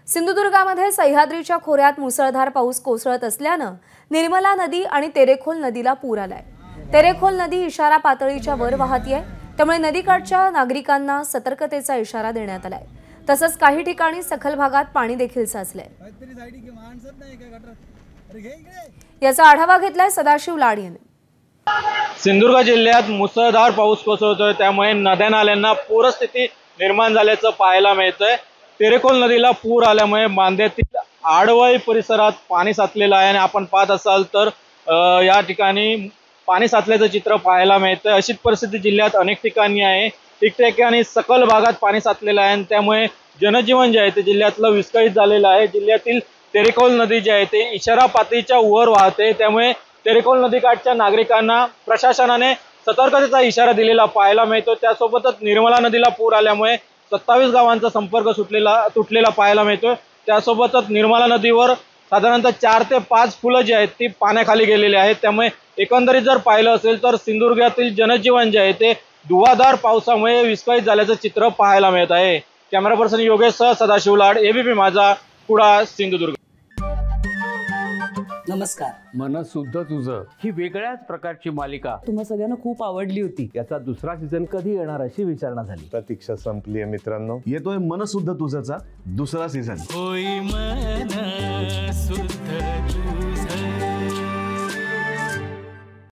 सिंधुदुर्गामध्ये सह्याद्रीच्या खोऱ्यात मुसळधार पाऊस कोसळत असल्यानं निर्मला नदी आणि तेरेखोल नदीला पूर आलाय। तेरेखोल नदी इशारा पातळीच्या वर वाहतीये, त्यामुळे नदीकाठच्या नागरिकांना सतर्कतेचा इशारा देण्यात आलाय। तसंच काही ठिकाणी सखल भागात पाणी देखील साचलंय। याचा आढावा घेतलाय सदाशिव लाड यांनी। सिंधुदुर्ग जिल्ह्यात मुसळधार पाऊस कोसळतोय, त्यामुळे नद्या नाल्यांना पूरस्थिती निर्माण झाल्याचं पाहायला मिळतंय। तेरेखोल नदीला पूर आल्यामुळे मांद्यातील आडवळी परिसरात पाणी साचलेलं आहे आणि आपण पाहत असाल तर या ठिकाणी पाणी साचल्याचं चित्र पाहायला मिळतंय। अशीच परिस्थिती जिल्ह्यात अनेक ठिकाणी आहे। ठिकठिकाणी सकल भागात पाणी साचलेलं आहे आणि त्यामुळे जनजीवन जे आहे ते जिल्ह्यातलं विस्कळीत झालेलं आहे। जिल्ह्यातील तेरेखोल नदी जी आहे ते इशारा पातळीच्या वर वाहते, त्यामुळे तेरेखोल नदीकाठच्या नागरिकांना प्रशासनाने सतर्कतेचा इशारा दिलेला पाहायला मिळतो। त्यासोबतच निर्मला नदीला पूर आल्यामुळे 27 गावांचा संपर्क तुटलेला पाहायला मिळतो। त्यासोबतच निर्मला नदीवर साधारणतः 4 ते 5 पुलं जी आहेत ती पाण्याखाली गेलेली आहेत। त्यामुळे एकंदरीत जर पाहिलं असेल तर सिंधुदुर्गातील जनजीवन जे आहे ते धुवाधार पावसामुळे विस्कळीत झाल्याचं चित्र पाहायला मिळत आहे। कॅमेरा पर्सन योगेश सह सदाशिव लाड, एबीपी माझा, कुडाळ, सिंधुदुर्ग। नमस्कार। मन शुद्ध तुझं ही वेगळ्याच प्रकारची मालिका तुम्हा सगळ्यांना खूप आवडली होती। याचा दुसरा सीझन कधी येणार अशी विचारणा झाली। प्रतीक्षा संपली आहे मित्रांनो, येतोय मन शुद्ध तुझंचा दुसरा सीझन। होई मन शुद्ध